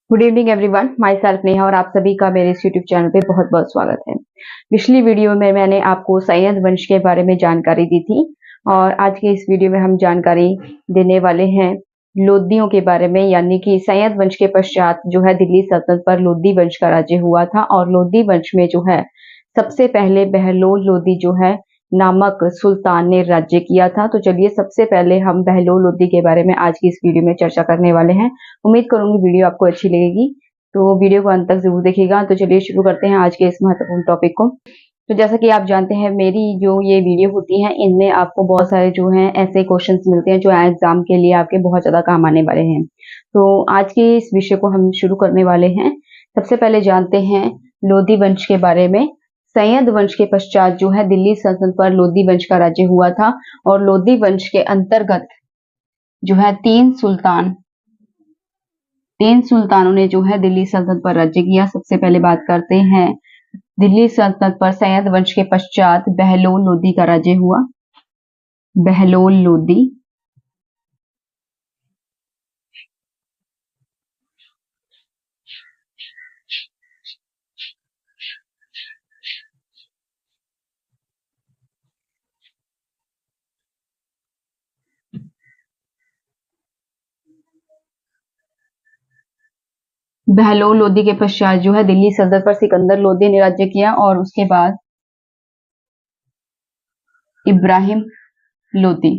Good evening everyone, my self Neha और आप सभी का मेरे इस यूट्यूब चैनल पे बहुत बहुत स्वागत है। पिछली वीडियो में मैंने आपको सैयद वंश के बारे में जानकारी दी थी और आज की इस वीडियो में हम जानकारी देने वाले हैं लोदियों के बारे में, यानी कि सैयद वंश के पश्चात जो है दिल्ली सल्तनत पर लोदी वंश का राज्य हुआ था और लोदी वंश में जो है सबसे पहले बहलोल लोदी जो है नामक सुल्तान ने राज्य किया था। तो चलिए सबसे पहले हम बहलोल लोदी के बारे में आज की इस वीडियो में चर्चा करने वाले हैं। उम्मीद करूंगी वीडियो आपको अच्छी लगेगी, तो वीडियो को अंत तक जरूर देखिएगा। तो चलिए शुरू करते हैं आज के इस महत्वपूर्ण टॉपिक को। तो जैसा कि आप जानते हैं, मेरी जो ये वीडियो होती है इनमें आपको बहुत सारे जो हैं ऐसे क्वेश्चंस मिलते हैं जो एग्जाम के लिए आपके बहुत ज्यादा काम आने वाले हैं। तो आज के इस विषय को हम शुरू करने वाले हैं। सबसे पहले जानते हैं लोदी वंश के बारे में। सैयद वंश के पश्चात जो है दिल्ली सल्तनत पर लोदी वंश का राज्य हुआ था और लोदी वंश के अंतर्गत जो है तीन सुल्तानों ने जो है दिल्ली सल्तनत पर राज्य किया। सबसे पहले बात करते हैं दिल्ली सल्तनत पर सैयद वंश के पश्चात बहलोल लोदी का राज्य हुआ। बहलोल लोदी बहलोल लोदी के पश्चात जो है दिल्ली सल्तनत पर सिकंदर लोदी ने राज्य किया और उसके बाद इब्राहिम लोदी।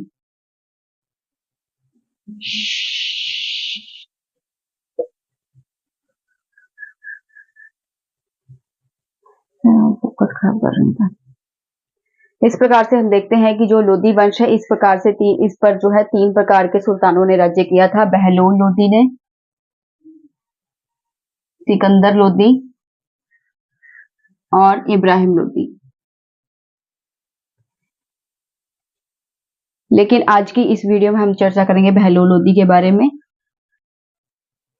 फोकस खराब कर रही था। इस प्रकार से हम देखते हैं कि जो लोदी वंश है इस प्रकार से इस पर जो है तीन प्रकार के सुल्तानों ने राज्य किया था। बहलोल लोदी ने, सिकंदर लोदी और इब्राहिम लोदी। लेकिन आज की इस वीडियो में हम चर्चा करेंगे बहलोल लोदी के बारे में।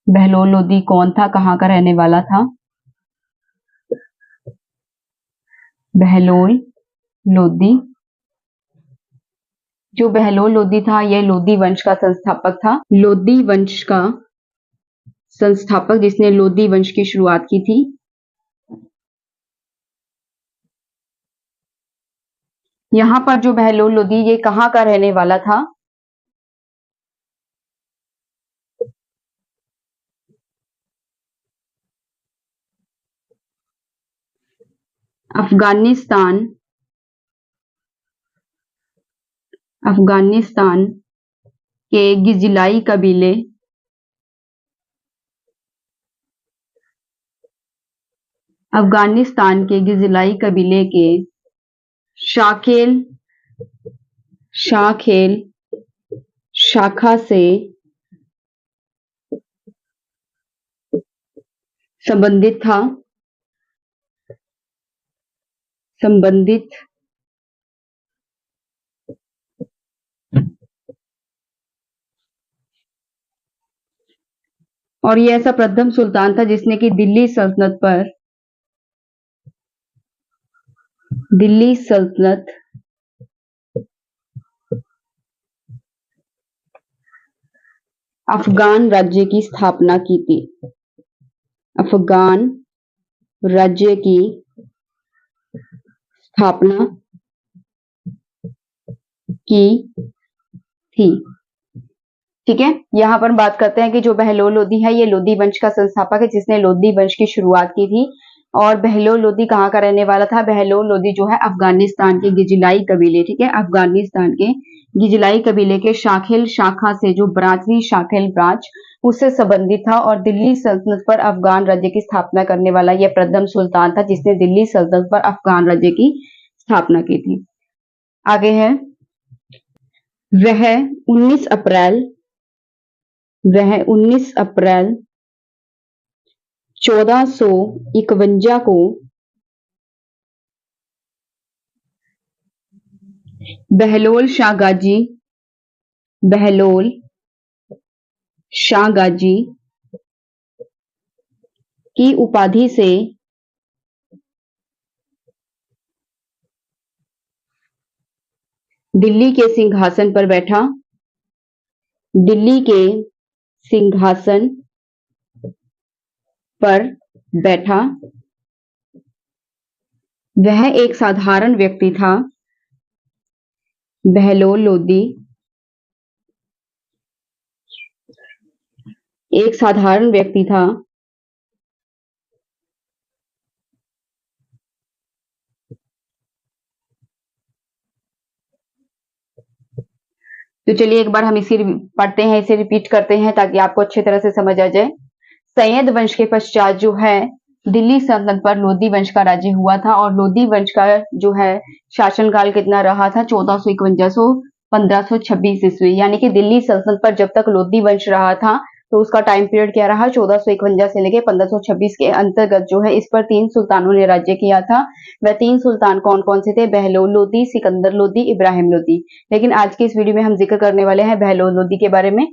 बहलोल लोदी कौन था, कहाँ का रहने वाला था? बहलोल लोदी, जो बहलोल लोदी था यह लोदी वंश का संस्थापक था। लोदी वंश का संस्थापक जिसने लोदी वंश की शुरुआत की थी। यहाँ पर जो बहलोल लोदी ये कहाँ का रहने वाला था? अफगानिस्तान के गिजलाई कबीले के शाखेल शाखा से संबंधित था। और ये ऐसा प्रथम सुल्तान था जिसने कि दिल्ली सल्तनत अफगान राज्य की स्थापना की थी। अफगान राज्य की स्थापना की थी। ठीक है, यहाँ पर बात करते हैं कि जो बहलोल लोदी है ये लोदी वंश का संस्थापक है जिसने लोदी वंश की शुरुआत की थी। और बहलोल लोदी कहाँ का रहने वाला था? बहलोल लोदी जो है अफगानिस्तान के गिजलाई कबीले, ठीक है, अफगानिस्तान के गिजलाई कबीले के शाखेल शाखा से, जो ब्रांच शाखेल ब्रांच उससे संबंधित था और दिल्ली सल्तनत पर अफगान राज्य की स्थापना करने वाला यह प्रथम सुल्तान था जिसने दिल्ली सल्तनत पर अफगान राज्य की स्थापना की थी। आगे है वह 19 अप्रैल 1451 को बहलोल शाह गाजी की उपाधि से दिल्ली के सिंहासन पर बैठा। दिल्ली के सिंहासन पर बैठा। वह एक साधारण व्यक्ति था। बहलोल लोदी एक साधारण व्यक्ति था। तो चलिए एक बार हम इसे पढ़ते हैं, इसे रिपीट करते हैं ताकि आपको अच्छी तरह से समझ आ जाए। सैयद वंश के पश्चात जो है दिल्ली सल्तनत पर लोदी वंश का राज्य हुआ था और लोदी वंश का जो है शासनकाल कितना रहा था, 1451 से 1526 ईस्वी। यानी कि दिल्ली सल्तनत पर जब तक लोदी वंश रहा था तो उसका टाइम पीरियड क्या रहा, 1451 से लेके 1526 के अंतर्गत जो है इस पर 3 सुल्तानों ने राज्य किया था। वह 3 सुल्तान कौन कौन से थे? बहलोल लोदी, सिकंदर लोदी, इब्राहिम लोदी। लेकिन आज की इस वीडियो में हम जिक्र करने वाले हैं बहलोल लोदी के बारे में,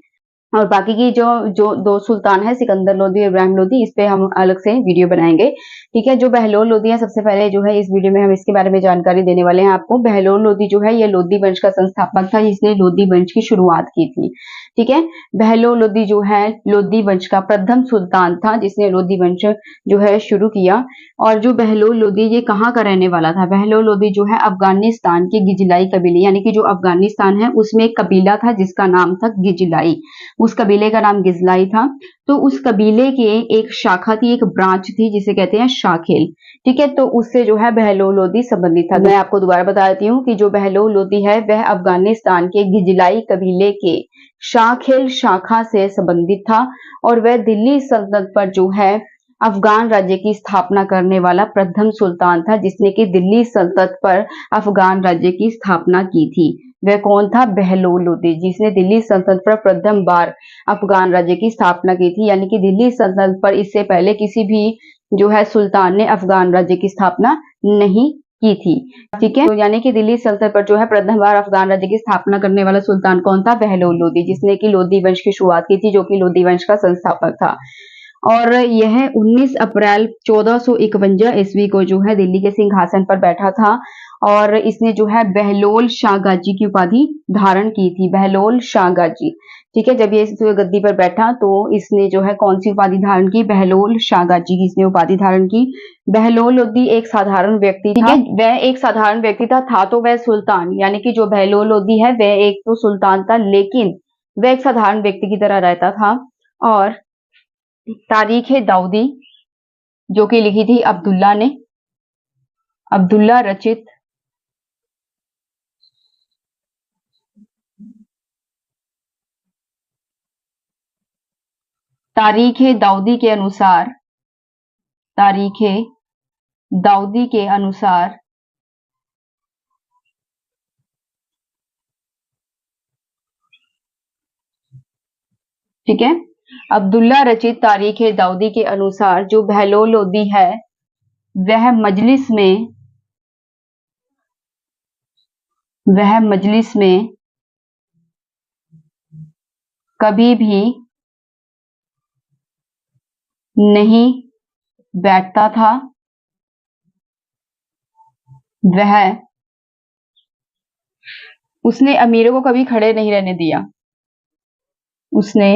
और बाकी की जो जो 2 सुल्तान है सिकंदर लोदी और इब्राहिम लोदी, इस पे हम अलग से वीडियो बनाएंगे। ठीक है, जो बहलोल लोदी है सबसे पहले जो है इस वीडियो में हम इसके बारे में जानकारी देने वाले हैं आपको। बहलोल लोदी जो है ये लोदी वंश का संस्थापक था जिसने लोदी वंश की शुरुआत की थी। ठीक है, बहलोल लोदी जो है लोदी वंश का प्रथम सुल्तान था जिसने लोदी वंश जो है शुरू किया। और जो बहलोल लोदी ये कहाँ का रहने वाला था? बहलोल लोदी जो है अफगानिस्तान के गिजलाई कबीले, यानी कि जो अफगानिस्तान है उसमें एक कबीला था जिसका नाम था गिजलाई। उस कबीले का नाम गिजलाई था। तो उस कबीले के एक शाखा थी, एक ब्रांच थी जिसे कहते हैं शाखेल। ठीक है, तो उससे जो है बहलोल लोदी संबंधित था। मैं आपको दोबारा बता देती हूँ कि जो बहलोल लोदी है वह अफगानिस्तान के गिजलाई कबीले के शाखेल शाखा से संबंधित था और वह दिल्ली सल्तनत पर जो है अफगान राज्य की स्थापना करने वाला प्रथम सुल्तान था जिसने कि दिल्ली सल्तनत पर अफगान राज्य की स्थापना की थी। वह कौन था? बहलोल लोदी, जिसने दिल्ली सल्तनत पर प्रथम बार अफगान राज्य की स्थापना की थी। यानी कि दिल्ली सल्तनत पर इससे पहले किसी भी जो है सुल्तान ने अफगान राज्य की स्थापना नहीं की थी। ठीक है, तो यानी कि दिल्ली सल्तनत पर जो है प्रथम बार अफगान राज्य की स्थापना करने वाला सुल्तान कौन था? बहलोल लोदी, जिसने कि लोदी वंश की शुरुआत की थी, जो कि लोदी वंश का संस्थापक था। और यह 19 अप्रैल 1451 ईस्वी को जो है दिल्ली के सिंहासन पर बैठा था और इसने जो है बहलोल शाह गाजी की उपाधि धारण की थी। बहलोल शाह गाजी। ठीक है, जब ये इस गद्दी पर बैठा तो इसने जो है कौन सी उपाधि धारण की? बहलोल शाह गाजी की इसने उपाधि धारण की। बहलोल लोदी एक साधारण व्यक्ति था। वह एक साधारण व्यक्ति था तो वह सुल्तान, यानी कि जो बहलोल लोदी है वह एक तो सुल्तान था लेकिन वह एक साधारण व्यक्ति की तरह रहता था। और तारीख दाऊदी जो कि लिखी थी अब्दुल्ला ने, अब्दुल्ला रचित तारीख दाऊदी के अनुसार, तारीख दाऊदी के अनुसार ठीक है, अब्दुल्ला रचित तारीख दाऊदी के अनुसार जो बहलोल लोदी है वह मजलिस में कभी भी नहीं बैठता था। उसने अमीरों को कभी खड़े नहीं रहने दिया। उसने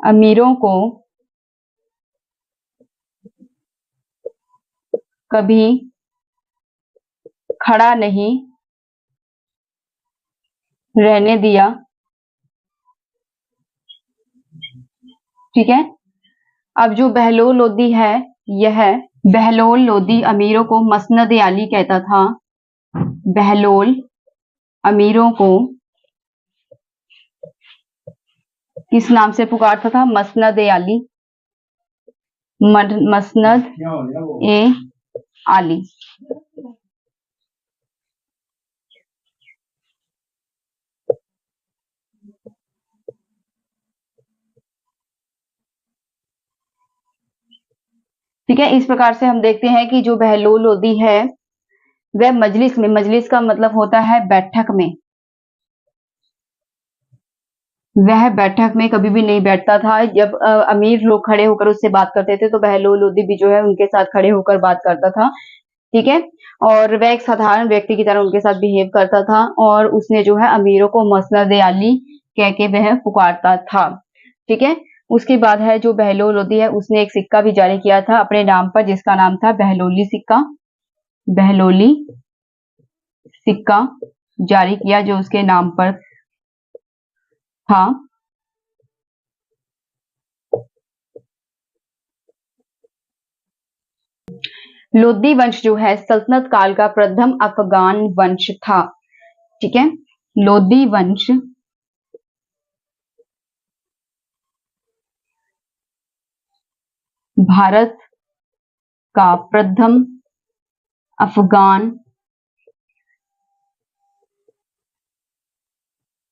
अमीरों को कभी खड़ा नहीं रहने दिया। ठीक है, अब जो बहलोल लोदी है यह बहलोल लोदी अमीरों को मसनद आली कहता था। बहलोल अमीरों को किस नाम से पुकारता था? मसनद आली, मसनद ए आली। ठीक है, इस प्रकार से हम देखते हैं कि जो बहलोल लोदी है वह मजलिस में, मजलिस का मतलब होता है बैठक में, वह बैठक में कभी भी नहीं बैठता था। जब अमीर लोग खड़े होकर उससे बात करते थे तो बहलोल लोदी भी जो है उनके साथ खड़े होकर बात करता था। ठीक है, और वह एक साधारण व्यक्ति की तरह उनके साथ बिहेव करता था और उसने जो है अमीरों को मसनद आली कह के वह पुकारता था। ठीक है, उसके बाद है जो बहलोल लोदी है, उसने एक सिक्का भी जारी किया था अपने नाम पर, जिसका नाम था बहलोली सिक्का। बहलोली सिक्का जारी किया जो उसके नाम पर था। लोदी वंश जो है सल्तनत काल का प्रथम अफगान वंश था। ठीक है, लोदी वंश भारत का प्रथम अफगान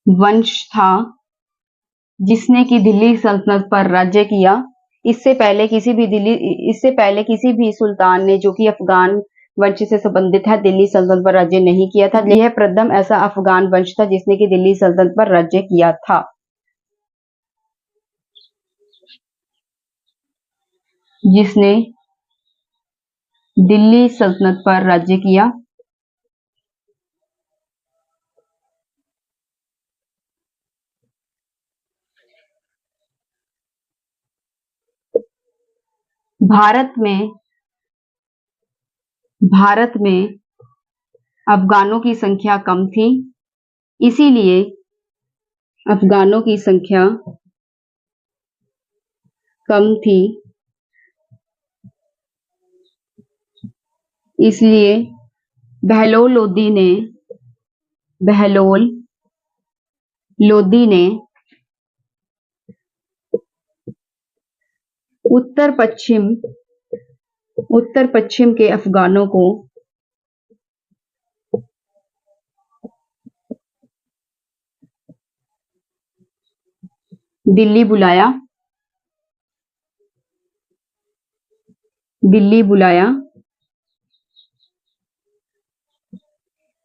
वंश था जिसने कि दिल्ली सल्तनत पर राज्य किया। इससे पहले किसी भी सुल्तान ने जो कि अफगान वंश से संबंधित है दिल्ली सल्तनत पर राज्य नहीं किया था। यह प्रथम ऐसा अफगान वंश था जिसने कि दिल्ली सल्तनत पर राज्य किया था। जिसने दिल्ली सल्तनत पर राज्य किया। भारत में अफगानों की संख्या कम थी, इसीलिए अफगानों की संख्या कम थी, इसलिए बहलोल लोदी ने उत्तर पश्चिम के अफगानों को दिल्ली बुलाया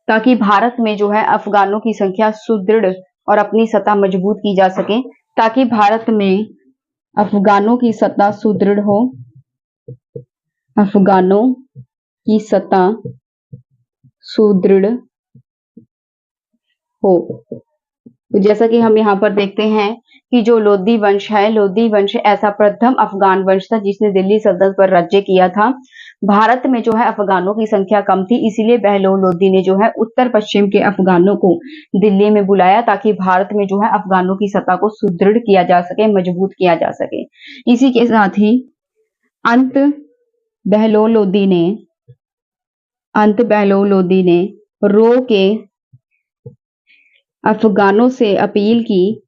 ताकि भारत में जो है अफगानों की संख्या सुदृढ़ और अपनी सत्ता मजबूत की जा सके, ताकि भारत में अफगानों की सत्ता सुदृढ़ हो, अफगानों की सत्ता सुदृढ़ हो। तो जैसा कि हम यहाँ पर देखते हैं कि जो लोदी वंश ऐसा प्रथम अफगान वंश था जिसने दिल्ली सल्तनत पर राज्य किया था। भारत में जो है अफगानों की संख्या कम थी, इसीलिए बहलोल लोदी ने जो है उत्तर पश्चिम के अफगानों को दिल्ली में बुलाया ताकि भारत में जो है अफगानों की सत्ता को सुदृढ़ किया जा सके, मजबूत किया जा सके। इसी के साथ ही अंत बहलोल लोदी ने रो के अफगानों से अपील की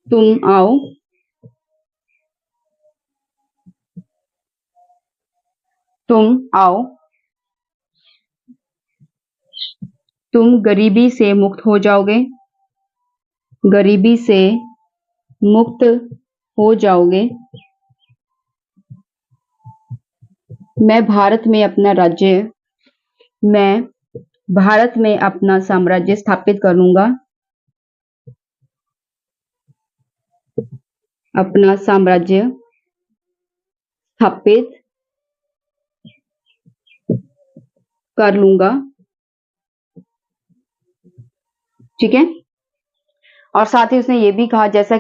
तुम आओ, तुम गरीबी से मुक्त हो जाओगे, मैं भारत में अपना साम्राज्य स्थापित कर लूंगा, अपना साम्राज्य स्थापित कर लूंगा। ठीक है, और साथ ही उसने ये भी कहा जैसा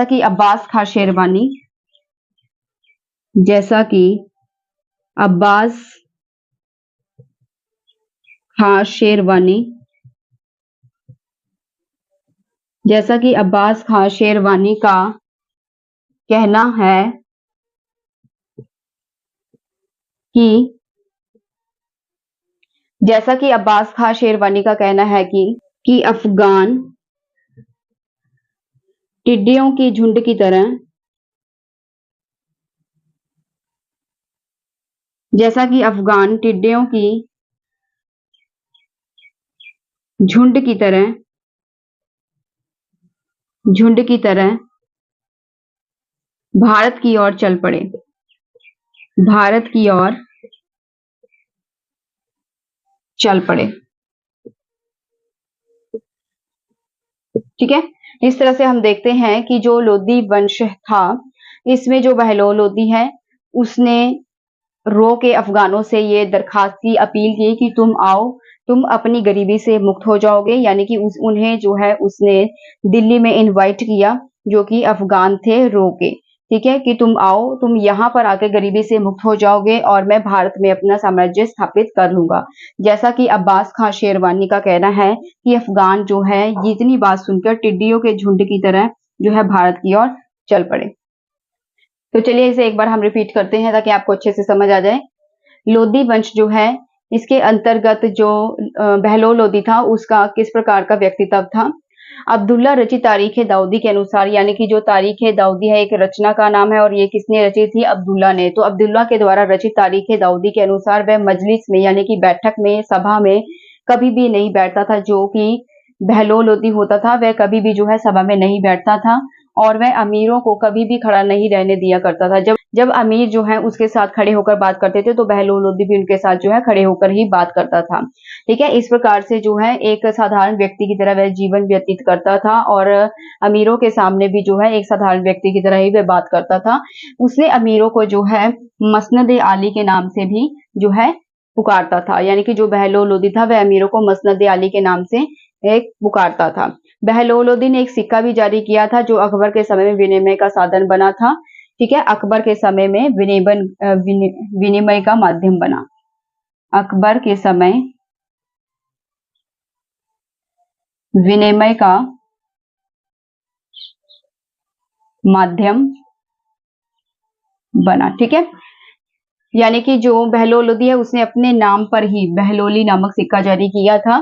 कि अब्बास खां शेरवानी जैसा कि अब्बास खां शेरवानी का कहना है कि अफगान टिड्डियों की झुंड की तरह भारत की ओर चल पड़े। ठीक है, इस तरह से हम देखते हैं कि जो लोदी वंश था, इसमें जो बहलोल लोदी है उसने रो के अफगानों से ये दरखास्त की, अपील की कि तुम आओ, तुम अपनी गरीबी से मुक्त हो जाओगे। यानी कि उन्हें जो है उसने दिल्ली में इनवाइट किया, जो कि अफगान थे रो के, ठीक है, कि तुम आओ, तुम यहाँ पर आके गरीबी से मुक्त हो जाओगे और मैं भारत में अपना साम्राज्य स्थापित कर लूंगा। जैसा कि अब्बास खां शेरवानी का कहना है कि अफगान जो है ये इतनी बात सुनकर टिड्डियों के झुंड की तरह जो है भारत की ओर चल पड़े। तो चलिए इसे एक बार हम रिपीट करते हैं ताकि आपको अच्छे से समझ आ जाए। लोदी वंश जो है, इसके अंतर्गत जो बहलोल लोदी था उसका किस प्रकार का व्यक्तित्व था। अब्दुल्ला रचित तारीख दाऊदी के अनुसार, यानी कि जो तारीख दाऊदी है एक रचना का नाम है और ये किसने रची थी, अब्दुल्ला ने। तो अब्दुल्ला के द्वारा रचित तारीख दाऊदी के अनुसार वह मजलिस में यानी कि बैठक में, सभा में कभी भी नहीं बैठता था। जो कि बहलोल लोदी होता था वह कभी भी जो है सभा में नहीं बैठता था और वह अमीरों को कभी भी खड़ा नहीं रहने दिया करता था। जब अमीर जो है उसके साथ खड़े होकर बात करते थे तो बहलोल लोदी भी उनके साथ जो है खड़े होकर ही बात करता था। ठीक है, इस प्रकार से जो है एक साधारण व्यक्ति की तरह वह जीवन व्यतीत करता था और अमीरों के सामने भी जो है एक साधारण व्यक्ति की तरह ही वह बात करता था। उसने अमीरों को जो है मसनद आली के नाम से भी जो है पुकारता था। यानी कि जो बहलोल लोदी था वह अमीरों को मसनद आली के नाम से एक पुकारता था। बहलोल लोदी ने एक सिक्का भी जारी किया था जो अकबर के समय में विनिमय का साधन बना था। ठीक है, अकबर के समय में विनिमय का माध्यम बना। अकबर के समय विनिमय का माध्यम बना। ठीक है, यानी कि जो बहलोल लोदी है उसने अपने नाम पर ही बहलोली नामक सिक्का जारी किया था।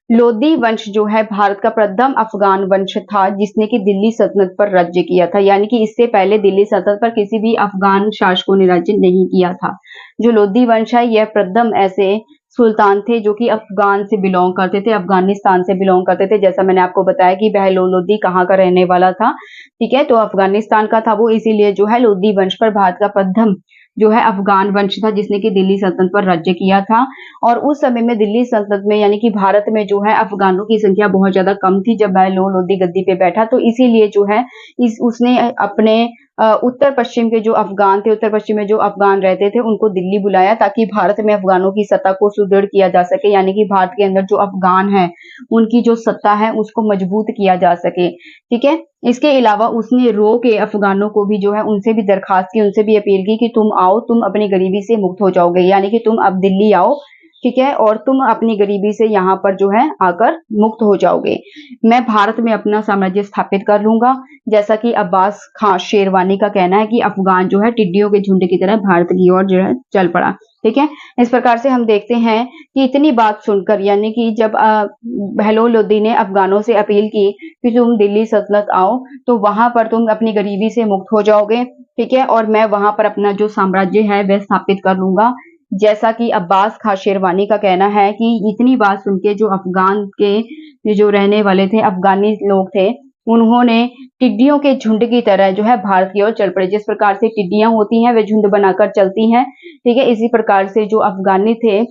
लोदी वंश जो है भारत का प्रथम अफगान वंश था जिसने कि दिल्ली सल्तनत पर राज्य किया था। यानी कि इससे पहले दिल्ली सल्तनत पर किसी भी अफगान शासकों ने राज्य नहीं किया था। जो लोदी वंश है यह प्रथम ऐसे सुल्तान थे जो कि अफगान से बिलोंग करते थे, अफगानिस्तान से बिलोंग करते थे। जैसा मैंने आपको बताया कि बहलोल लोदी कहाँ का रहने वाला था, ठीक है, तो अफगानिस्तान का था वो, इसीलिए जो है लोदी वंश पर भारत का प्रथम जो है अफगान वंश था जिसने कि दिल्ली सल्तनत पर राज्य किया था। और उस समय में दिल्ली सल्तनत में यानी कि भारत में जो है अफगानों की संख्या बहुत ज्यादा कम थी जब बहलोल लोदी गद्दी पे बैठा। तो इसीलिए जो है उसने अपने उत्तर पश्चिम के जो अफगान थे, उत्तर पश्चिम में जो अफगान रहते थे उनको दिल्ली बुलाया ताकि भारत में अफगानों की सत्ता को सुदृढ़ किया जा सके। यानी कि भारत के अंदर जो अफगान है उनकी जो सत्ता है उसको मजबूत किया जा सके। ठीक है, इसके अलावा उसने रो के अफगानों को भी जो है उनसे भी दरखास्त की, उनसे भी अपील की कि तुम आओ, तुम अपनी गरीबी से मुक्त हो जाओगे। यानी कि तुम अब दिल्ली आओ, ठीक है, और तुम अपनी गरीबी से यहाँ पर जो है आकर मुक्त हो जाओगे। मैं भारत में अपना साम्राज्य स्थापित कर लूंगा। जैसा कि अब्बास खां शेरवानी का कहना है कि अफगान जो है टिड्डियों के झुंड की तरह भारत की ओर जो है चल पड़ा। ठीक है, इस प्रकार से हम देखते हैं कि इतनी बात सुनकर, यानी कि जब बहलोल लोदी ने अफगानों से अपील की कि तुम दिल्ली सल्तनत आओ तो वहां पर तुम अपनी गरीबी से मुक्त हो जाओगे, ठीक है, और मैं वहां पर अपना जो साम्राज्य है वह स्थापित कर लूंगा। जैसा कि अब्बास खां शेरवानी का कहना है कि इतनी बात सुन के जो अफगान के जो रहने वाले थे, अफगानी लोग थे, उन्होंने टिड्डियों के झुंड की तरह जो है भारत की ओर चल पड़े। जिस प्रकार से टिड्डियां होती हैं वे झुंड बनाकर चलती हैं, ठीक है, इसी प्रकार से जो अफगानी थे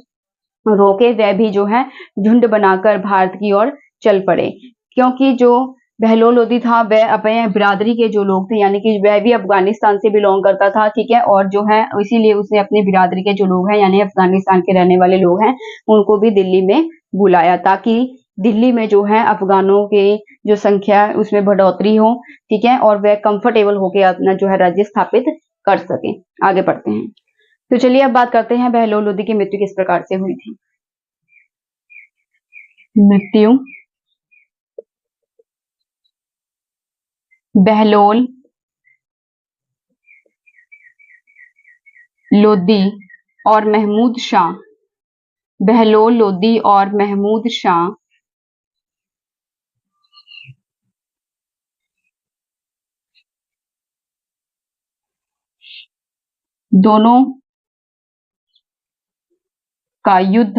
रोके वह भी जो है झुंड बनाकर भारत की ओर चल पड़े। क्योंकि जो बहलोल लोदी था वह अपने बिरादरी के जो लोग थे, यानी कि वह भी अफगानिस्तान से बिलोंग करता था, ठीक है, और जो है इसीलिए उसने अपनी बिरादरी के जो लोग हैं यानी अफगानिस्तान के रहने वाले लोग हैं उनको भी दिल्ली में बुलाया ताकि दिल्ली में जो है अफगानों की जो संख्या है उसमें बढ़ोतरी हो, ठीक है, और वह कंफर्टेबल होकर अपना जो है राज्य स्थापित कर सके। आगे बढ़ते हैं। तो चलिए अब बात करते हैं बहलोल लोदी की मृत्यु किस प्रकार से हुई थी। मृत्यु बहलोल लोदी और महमूद शाह, बहलोल लोदी और महमूद शाह दोनों का युद्ध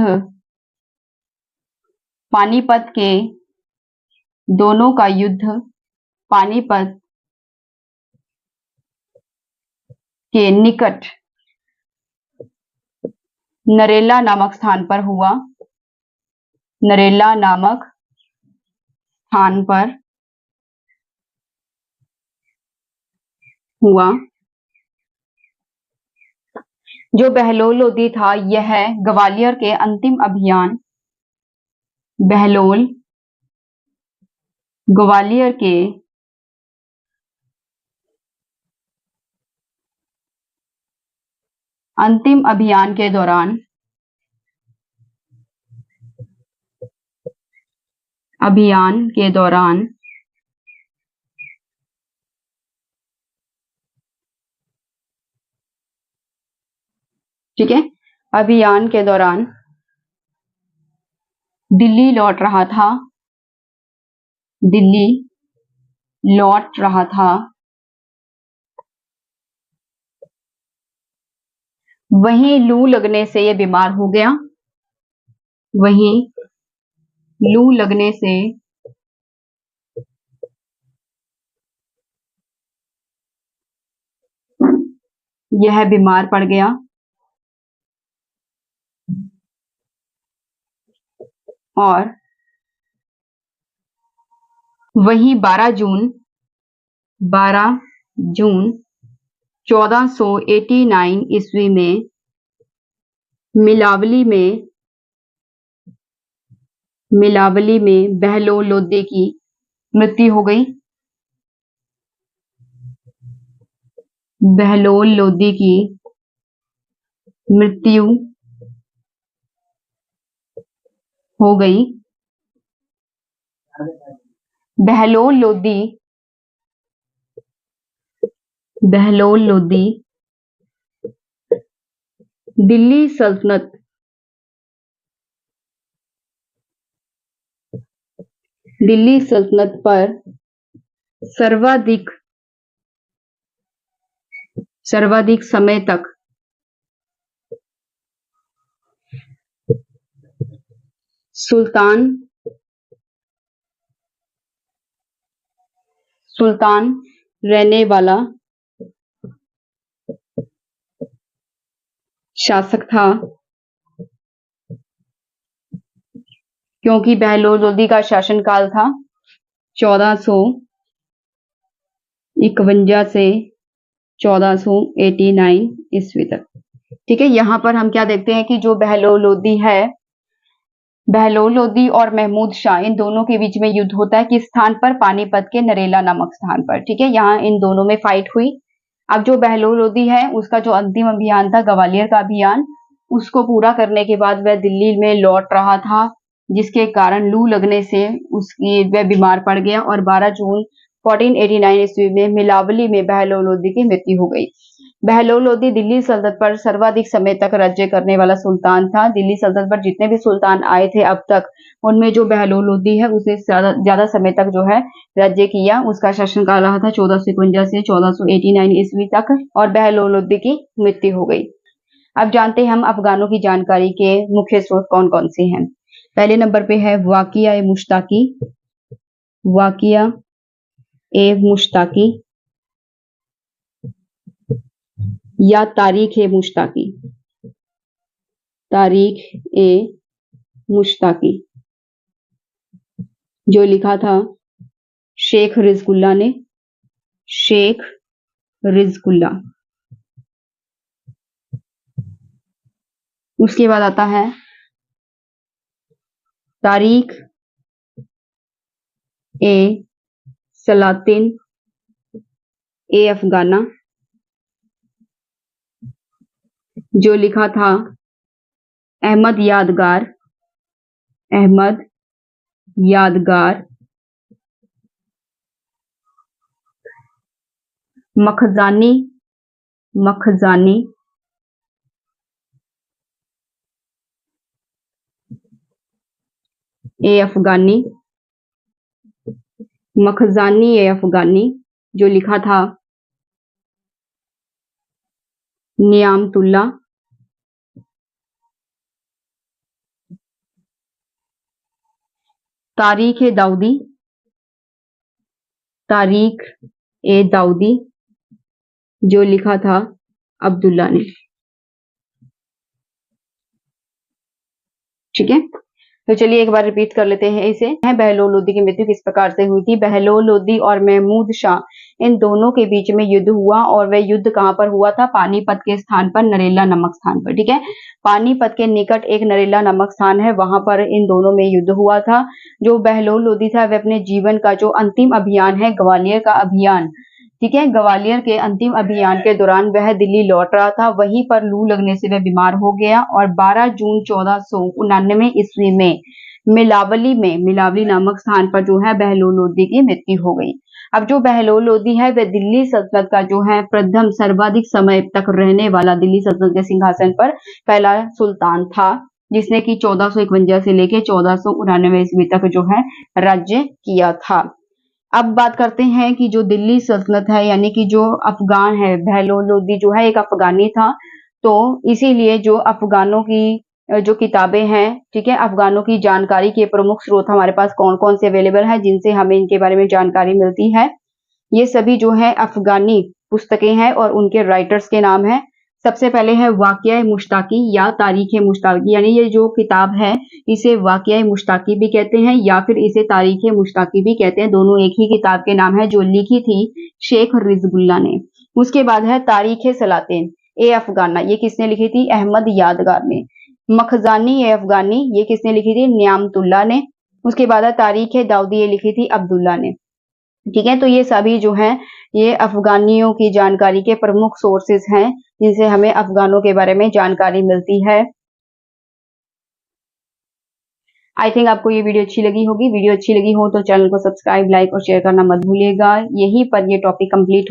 पानीपत के, दोनों का युद्ध पानीपत के निकट नरेला नामक स्थान पर हुआ। नरेला नामक स्थान पर हुआ। जो बहलोल लोदी था यह ग्वालियर के अंतिम अभियान, बहलोल ग्वालियर के अंतिम अभियान के दौरान ठीक है, अभियान के दौरान दिल्ली लौट रहा था, वहीं लू लगने से ये बीमार हो गया, यह बीमार पड़ गया और वहीं 12 जून 1489 ईस्वी में मिलावली में बहलोल लोदी की मृत्यु हो गई। बहलोल लोदी की मृत्यु हो गई। बहलोल लोदी दिल्ली सल्तनत पर सर्वाधिक समय तक सुल्तान रहने वाला शासक था, क्योंकि बहलोल लोदी का शासनकाल था 1451 से 1489 ईस्वी तक। ठीक है, यहाँ पर हम क्या देखते हैं कि जो बहलोल लोदी है, बहलोल लोदी और महमूद शाह, इन दोनों के बीच में युद्ध होता है। किस स्थान पर? पानीपत के नरेला नामक स्थान पर। ठीक है, यहाँ इन दोनों में फाइट हुई। अब जो बहलोल लोदी है उसका जो अंतिम अभियान था, ग्वालियर का अभियान, उसको पूरा करने के बाद वह दिल्ली में लौट रहा था, जिसके कारण लू लगने से वह बीमार पड़ गया और 12 जून 1489 ईस्वी में मिलावली में बहलोल लोदी की मृत्यु हो गई। बहलोल लोदी दिल्ली सल्तनत पर सर्वाधिक समय तक राज्य करने वाला सुल्तान था। दिल्ली सल्तनत पर जितने भी सुल्तान आए थे अब तक, उनमें जो बहलोल लोदी है उसे ज्यादा समय तक जो है राज्य किया। उसका शासनकाल रहा था 1451 से 1489 ईस्वी तक और बहलोल लोदी की मृत्यु हो गई। अब जानते हैं हम अफगानों की जानकारी के मुख्य स्रोत कौन कौन से हैं। पहले नंबर पे है वाकिया ए मुश्ताकी या तारीख ए मुश्ताकी, जो लिखा था शेख रिजकुल्ला ने। उसके बाद आता है तारीख ए सलातिन ए अफगाना, जो लिखा था अहमद यादगार मखजानी ए अफगानी, जो लिखा था नियामतुल्ला। तारीख ए दाऊदी, जो लिखा था अब्दुल्ला ने। ठीक है, तो चलिए एक बार रिपीट कर लेते हैं इसे। बहलोल लोदी की मृत्यु किस प्रकार से हुई थी? बहलोल लोदी और महमूद शाह इन दोनों के बीच में युद्ध हुआ, और वह युद्ध कहाँ पर हुआ था? पानीपत के स्थान पर, नरेला नामक स्थान पर। ठीक है, पानीपत के निकट एक नरेला नामक स्थान है, वहां पर इन दोनों में युद्ध हुआ था। जो बहलोल लोदी था वह अपने जीवन का जो अंतिम अभियान है, ग्वालियर का अभियान, ठीक है, ग्वालियर के अंतिम अभियान के दौरान वह दिल्ली लौट रहा था। वहीं पर लू लगने से वह बीमार हो गया और 12 जून 1499 ईस्वी में मिलावली नामक स्थान पर जो है बहलोल लोदी की मृत्यु हो गई। अब जो बहलोल लोदी है वह दिल्ली सल्तनत का जो है प्रथम सर्वाधिक समय तक रहने वाला, दिल्ली सल्तनत के सिंहासन पर पहला सुल्तान था, जिसने कि 1451 से लेकर 1499 ईस्वी तक जो है राज्य किया था। अब बात करते हैं कि जो दिल्ली सल्तनत है, यानी कि जो अफगान है, बहलोल लोदी जो है एक अफगानी था, तो इसीलिए जो अफगानों की जो किताबें हैं, ठीक है, अफगानों की जानकारी के प्रमुख स्रोत हमारे पास कौन कौन से अवेलेबल हैं जिनसे हमें इनके बारे में जानकारी मिलती है? ये सभी जो है अफगानी पुस्तकें हैं और उनके राइटर्स के नाम है। सबसे पहले है वाक़या मुश्ताकी या तारीख मुश्ताकी, यानी ये जो किताब है इसे वाक़या मुश्ताकी भी कहते हैं या फिर इसे तारीख मुश्ताकी भी कहते हैं। दोनों एक ही किताब के नाम है, जो लिखी थी शेख रिजबुल्ला ने। उसके बाद है तारीख सलातिन ए अफगाना, ये किसने लिखी थी? अहमद यादगार ने। मखजानी ए अफगानी, ये किसने लिखी थी? नियामतुल्ला ने। उसके बाद है तारीख दाऊदी, ये लिखी थी अब्दुल्ला ने। ठीक है, तो ये सभी जो हैं ये अफगानियों की जानकारी के प्रमुख सोर्सेज हैं जिनसे हमें अफगानों के बारे में जानकारी मिलती है। आई थिंक आपको ये वीडियो अच्छी लगी होगी। वीडियो अच्छी लगी हो तो चैनल को सब्सक्राइब, लाइक और शेयर करना मत भूलिएगा। यहीं पर ये टॉपिक कंप्लीट